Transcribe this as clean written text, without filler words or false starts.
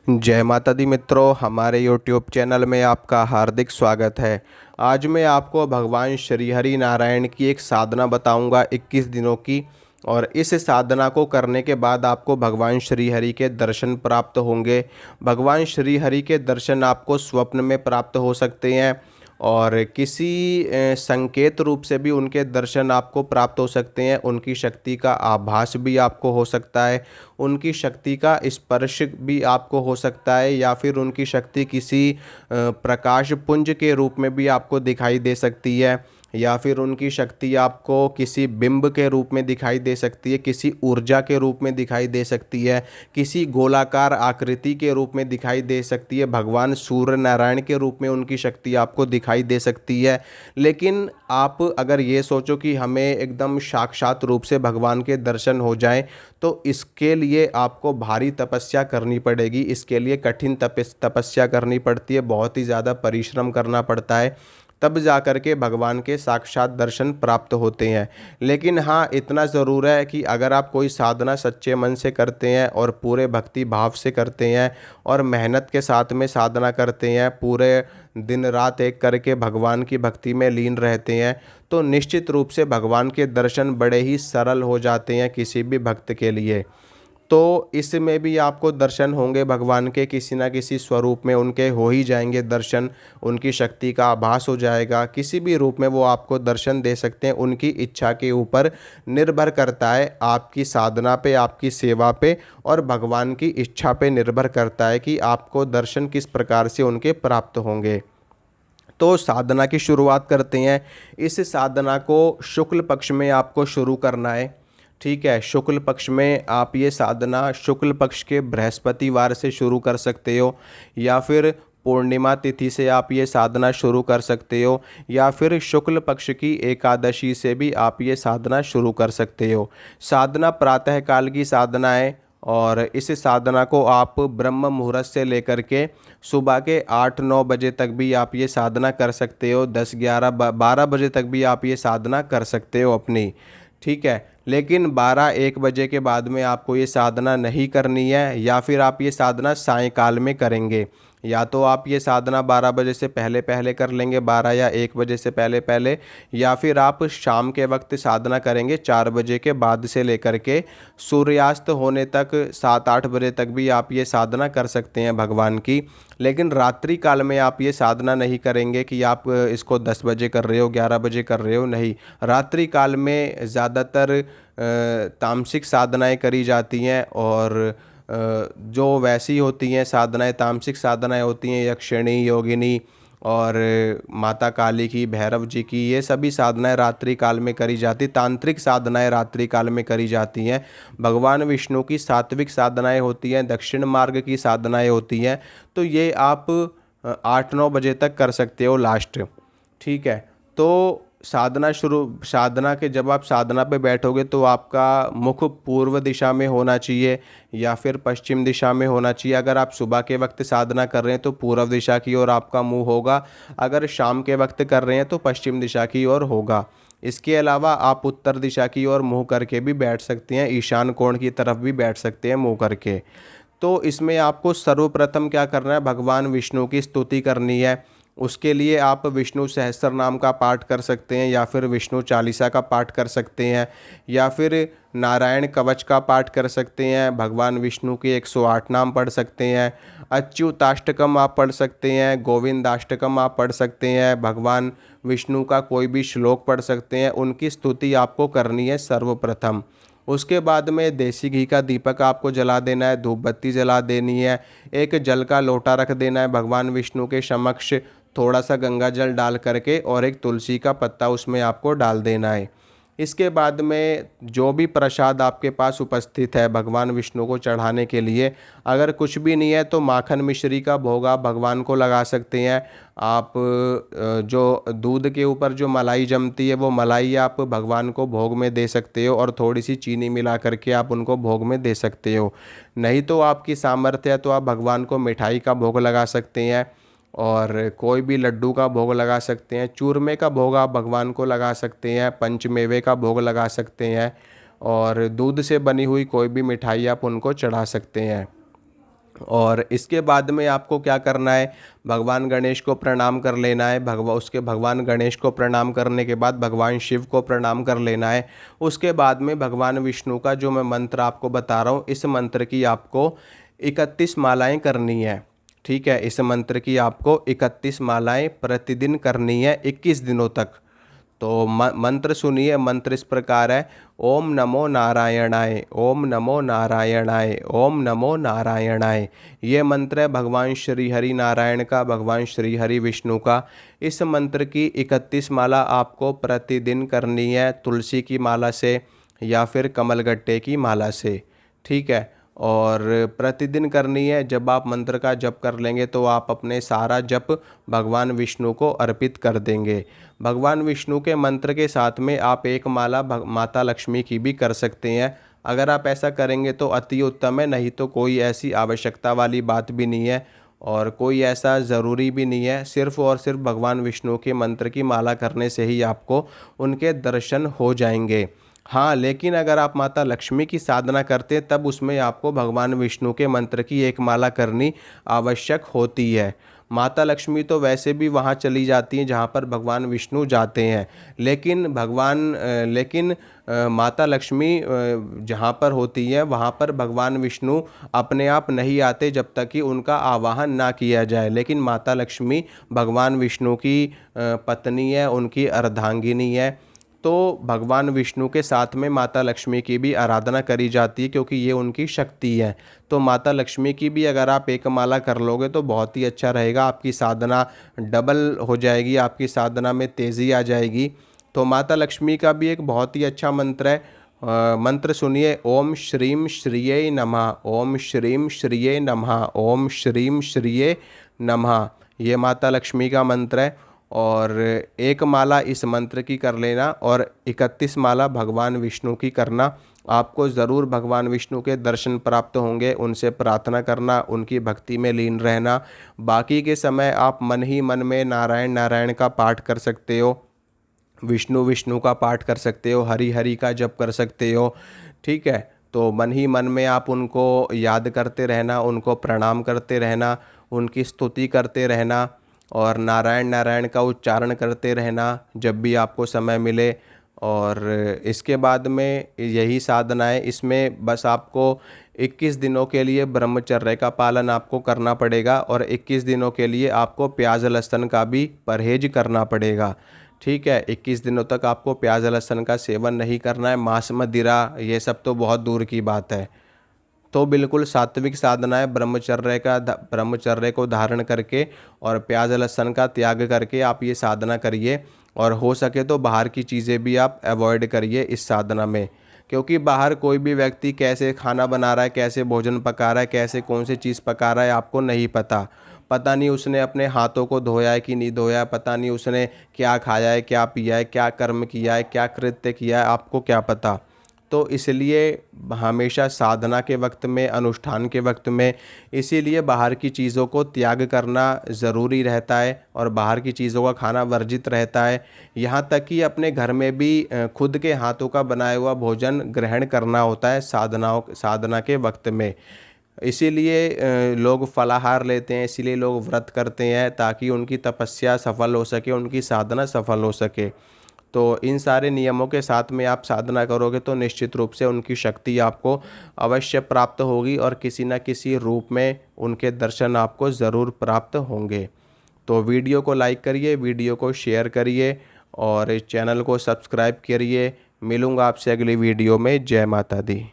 जय माता दी मित्रों, हमारे YouTube चैनल में आपका हार्दिक स्वागत है। आज मैं आपको भगवान श्री हरि नारायण की एक साधना बताऊंगा 21 दिनों की। और इस साधना को करने के बाद आपको भगवान श्री हरि के दर्शन प्राप्त होंगे। भगवान श्री हरि के दर्शन आपको स्वप्न में प्राप्त हो सकते हैं और किसी संकेत रूप से भी उनके दर्शन आपको प्राप्त हो सकते हैं। उनकी शक्ति का आभास भी आपको हो सकता है, उनकी शक्ति का स्पर्श भी आपको हो सकता है, या फिर उनकी शक्ति किसी प्रकाश पुंज के रूप में भी आपको दिखाई दे सकती है, या फिर उनकी शक्ति आपको किसी बिंब के रूप में दिखाई दे सकती है, किसी ऊर्जा के रूप में दिखाई दे सकती है, किसी गोलाकार आकृति के रूप में दिखाई दे सकती है। भगवान सूर्य नारायण के रूप में उनकी शक्ति आपको दिखाई दे सकती है। लेकिन आप अगर ये सोचो कि हमें एकदम साक्षात रूप से भगवान के दर्शन हो जाएं, तो इसके लिए आपको भारी तपस्या करनी पड़ेगी। इसके लिए कठिन तपस्या करनी पड़ती है, बहुत ही ज़्यादा परिश्रम करना पड़ता है, तब जा कर के भगवान के साक्षात दर्शन प्राप्त होते हैं। लेकिन हाँ, इतना ज़रूर है कि अगर आप कोई साधना सच्चे मन से करते हैं और पूरे भक्ति भाव से करते हैं और मेहनत के साथ में साधना करते हैं, पूरे दिन रात एक करके भगवान की भक्ति में लीन रहते हैं, तो निश्चित रूप से भगवान के दर्शन बड़े ही सरल हो जाते हैं किसी भी भक्त के लिए। तो इसमें भी आपको दर्शन होंगे भगवान के, किसी न किसी स्वरूप में उनके हो ही जाएंगे दर्शन। उनकी शक्ति का आभास हो जाएगा, किसी भी रूप में वो आपको दर्शन दे सकते हैं। उनकी इच्छा के ऊपर निर्भर करता है, आपकी साधना पे, आपकी सेवा पे और भगवान की इच्छा पे निर्भर करता है कि आपको दर्शन किस प्रकार से उनके प्राप्त होंगे। तो साधना की शुरुआत करते हैं। इस साधना को शुक्ल पक्ष में आपको शुरू करना है। ठीक है, शुक्ल पक्ष में आप ये साधना शुक्ल पक्ष के बृहस्पतिवार से शुरू कर सकते हो, या फिर पूर्णिमा तिथि से आप ये साधना शुरू कर सकते हो, या फिर शुक्ल पक्ष की एकादशी से भी आप ये साधना शुरू कर सकते हो। साधना प्रातःकाल की साधना है और इस साधना को आप ब्रह्म मुहूर्त से लेकर के सुबह के 8-9 बजे तक भी आप ये साधना कर सकते हो। 10-11-12 बजे तक भी आप ये साधना कर सकते हो अपनी। ठीक है, लेकिन 12-1 बजे के बाद में आपको ये साधना नहीं करनी है, या फिर आप ये साधना सायंकाल में करेंगे। या तो आप ये साधना 12 बजे से पहले पहले कर लेंगे, 12 या 1 बजे से पहले पहले, या फिर आप शाम के वक्त साधना करेंगे 4 बजे के बाद से लेकर के सूर्यास्त होने तक 7-8 बजे तक भी आप ये साधना कर सकते हैं भगवान की। लेकिन रात्रि काल में आप ये साधना नहीं करेंगे कि आप इसको 10 बजे कर रहे हो, 11 बजे कर रहे हो, नहीं। रात्रि काल में ज़्यादातर तामसिक साधनाएं करी जाती हैं, और जो वैसी होती हैं साधनाएं, तामसिक साधनाएं होती हैं, यक्षिणी, योगिनी और माता काली की, भैरव जी की, ये सभी साधनाएं रात्रि काल में करी जाती। तांत्रिक साधनाएं रात्रि काल में करी जाती हैं। भगवान विष्णु की सात्विक साधनाएं होती हैं, दक्षिण मार्ग की साधनाएं होती हैं। तो ये आप 8-9 बजे तक कर सकते हो लास्ट। ठीक है, तो साधना के जब आप साधना पे बैठोगे तो आपका मुख पूर्व दिशा में होना चाहिए या फिर पश्चिम दिशा में होना चाहिए। अगर आप सुबह के वक्त साधना कर रहे हैं तो पूर्व दिशा की ओर आपका मुंह होगा, अगर शाम के वक्त कर रहे हैं तो पश्चिम दिशा की ओर होगा। इसके अलावा आप उत्तर दिशा की ओर मुंह करके भी बैठ सकते हैं, ईशान कोण की तरफ भी बैठ सकते हैं मुंह करके। तो इसमें आपको सर्वप्रथम क्या करना है, भगवान विष्णु की स्तुति करनी है। उसके लिए आप विष्णु सहस्त्र नाम का पाठ कर सकते हैं, या फिर विष्णु चालीसा का पाठ कर सकते हैं, या फिर नारायण कवच का पाठ कर सकते हैं। भगवान विष्णु के 108 नाम पढ़ सकते हैं। अच्युताष्टकम आप पढ़ सकते हैं, गोविंदाष्टकम आप पढ़ सकते हैं, भगवान विष्णु का कोई भी श्लोक पढ़ सकते हैं। उनकी स्तुति आपको करनी है सर्वप्रथम। उसके बाद में देसी घी का दीपक आपको जला देना है, धूप बत्ती जला देनी है, एक जल का लोटा रख देना है भगवान विष्णु के समक्ष, थोड़ा सा गंगा जल डाल करके, और एक तुलसी का पत्ता उसमें आपको डाल देना है। इसके बाद में जो भी प्रसाद आपके पास उपस्थित है भगवान विष्णु को चढ़ाने के लिए, अगर कुछ भी नहीं है तो माखन मिश्री का भोग आप भगवान को लगा सकते हैं। आप जो दूध के ऊपर जो मलाई जमती है वो मलाई आप भगवान को भोग में दे सकते हो, और थोड़ी सी चीनी मिला करके आप उनको भोग में दे सकते हो। नहीं तो आपकी सामर्थ्य है तो आप भगवान को मिठाई का भोग लगा सकते हैं, और कोई भी लड्डू का भोग लगा सकते हैं, चूरमे का भोग आप भगवान को लगा सकते हैं, पंचमेवे का भोग लगा सकते हैं, और दूध से बनी हुई कोई भी मिठाई आप उनको चढ़ा सकते हैं। और इसके बाद में आपको क्या करना है, भगवान गणेश को प्रणाम कर लेना है। भगवान गणेश को प्रणाम करने के बाद भगवान शिव को प्रणाम कर लेना है। उसके बाद में भगवान विष्णु का जो मैं मंत्र आपको बता रहा हूँ, इस मंत्र की आपको 31 मालाएं करनी है। ठीक है, इस मंत्र की आपको 31 मालाएं प्रतिदिन करनी है 21 दिनों तक। तो मंत्र सुनिए। मंत्र इस प्रकार है, ओम नमो नारायणाय, ओम नमो नारायणाय, ओम नमो नारायणाय। ये मंत्र है भगवान श्री हरि नारायण का, भगवान श्री हरि विष्णु का। इस मंत्र की 31 माला आपको प्रतिदिन करनी है, तुलसी की माला से या फिर कमलगट्टे की माला से। ठीक है, और प्रतिदिन करनी है। जब आप मंत्र का जप कर लेंगे तो आप अपने सारा जप भगवान विष्णु को अर्पित कर देंगे। भगवान विष्णु के मंत्र के साथ में आप एक माला माता लक्ष्मी की भी कर सकते हैं। अगर आप ऐसा करेंगे तो अति उत्तम है, नहीं तो कोई ऐसी आवश्यकता वाली बात भी नहीं है और कोई ऐसा ज़रूरी भी नहीं है। सिर्फ़ और सिर्फ भगवान विष्णु के मंत्र की माला करने से ही आपको उनके दर्शन हो जाएंगे। हाँ, लेकिन अगर आप माता लक्ष्मी की साधना करते हैं तब उसमें आपको भगवान विष्णु के मंत्र की एक माला करनी आवश्यक होती है। माता लक्ष्मी तो वैसे भी वहाँ चली जाती हैं जहाँ पर भगवान विष्णु जाते हैं, लेकिन माता लक्ष्मी जहाँ पर होती है वहाँ पर भगवान विष्णु अपने आप नहीं आते जब तक कि उनका आवाहन ना किया जाए। लेकिन माता लक्ष्मी भगवान विष्णु की पत्नी है, उनकी अर्धांगिनी है। तो भगवान विष्णु के साथ में माता लक्ष्मी की भी आराधना करी जाती है क्योंकि ये उनकी शक्ति है। तो माता लक्ष्मी की भी अगर आप एक माला कर लोगे तो बहुत ही अच्छा रहेगा, आपकी साधना डबल हो जाएगी, आपकी साधना में तेज़ी आ जाएगी। तो माता लक्ष्मी का भी एक बहुत ही अच्छा मंत्र है। मंत्र सुनिए, ओम श्रीम श्रिये नमः, ओम श्रीम श्रिये नमः, ओम श्रीम श्रिये नमः। ये माता लक्ष्मी का मंत्र है और एक माला इस मंत्र की कर लेना और 31 माला भगवान विष्णु की करना। आपको ज़रूर भगवान विष्णु के दर्शन प्राप्त होंगे। उनसे प्रार्थना करना, उनकी भक्ति में लीन रहना। बाकी के समय आप मन ही मन में नारायण नारायण का पाठ कर सकते हो, विष्णु विष्णु का पाठ कर सकते हो, हरि हरि का जप कर सकते हो। ठीक है, तो मन ही मन में आप उनको याद करते रहना, उनको प्रणाम करते रहना, उनकी स्तुति करते रहना और नारायण नारायण का उच्चारण करते रहना जब भी आपको समय मिले। और इसके बाद में यही साधना है, इसमें बस आपको 21 दिनों के लिए ब्रह्मचर्य का पालन आपको करना पड़ेगा और 21 दिनों के लिए आपको प्याज लहसुन का भी परहेज करना पड़ेगा। ठीक है, 21 दिनों तक आपको प्याज लहसुन का सेवन नहीं करना है, मांस मदिरा ये सब तो बहुत दूर की बात है। तो बिल्कुल सात्विक साधना है, ब्रह्मचर्य को धारण करके और प्याज लहसुन का त्याग करके आप ये साधना करिए। और हो सके तो बाहर की चीज़ें भी आप अवॉइड करिए इस साधना में, क्योंकि बाहर कोई भी व्यक्ति कैसे खाना बना रहा है, कैसे भोजन पका रहा है, कैसे कौन सी चीज़ पका रहा है आपको नहीं पता। पता नहीं उसने अपने हाथों को धोया है कि नहीं धोया है, पता नहीं उसने क्या खाया है, क्या पिया है, क्या कर्म किया है, क्या कृत्य किया है, आपको क्या पता। तो इसलिए हमेशा साधना के वक्त में, अनुष्ठान के वक्त में, इसीलिए बाहर की चीज़ों को त्याग करना ज़रूरी रहता है और बाहर की चीज़ों का खाना वर्जित रहता है। यहाँ तक कि अपने घर में भी खुद के हाथों का बनाया हुआ भोजन ग्रहण करना होता है साधना के वक्त में। इसीलिए लोग फलाहार लेते हैं, इसीलिए लोग व्रत करते हैं ताकि उनकी तपस्या सफल हो सके, उनकी साधना सफल हो सके। तो इन सारे नियमों के साथ में आप साधना करोगे तो निश्चित रूप से उनकी शक्ति आपको अवश्य प्राप्त होगी और किसी न किसी रूप में उनके दर्शन आपको ज़रूर प्राप्त होंगे। तो वीडियो को लाइक करिए, वीडियो को शेयर करिए और चैनल को सब्सक्राइब करिए। मिलूँगा आपसे अगली वीडियो में। जय माता दी।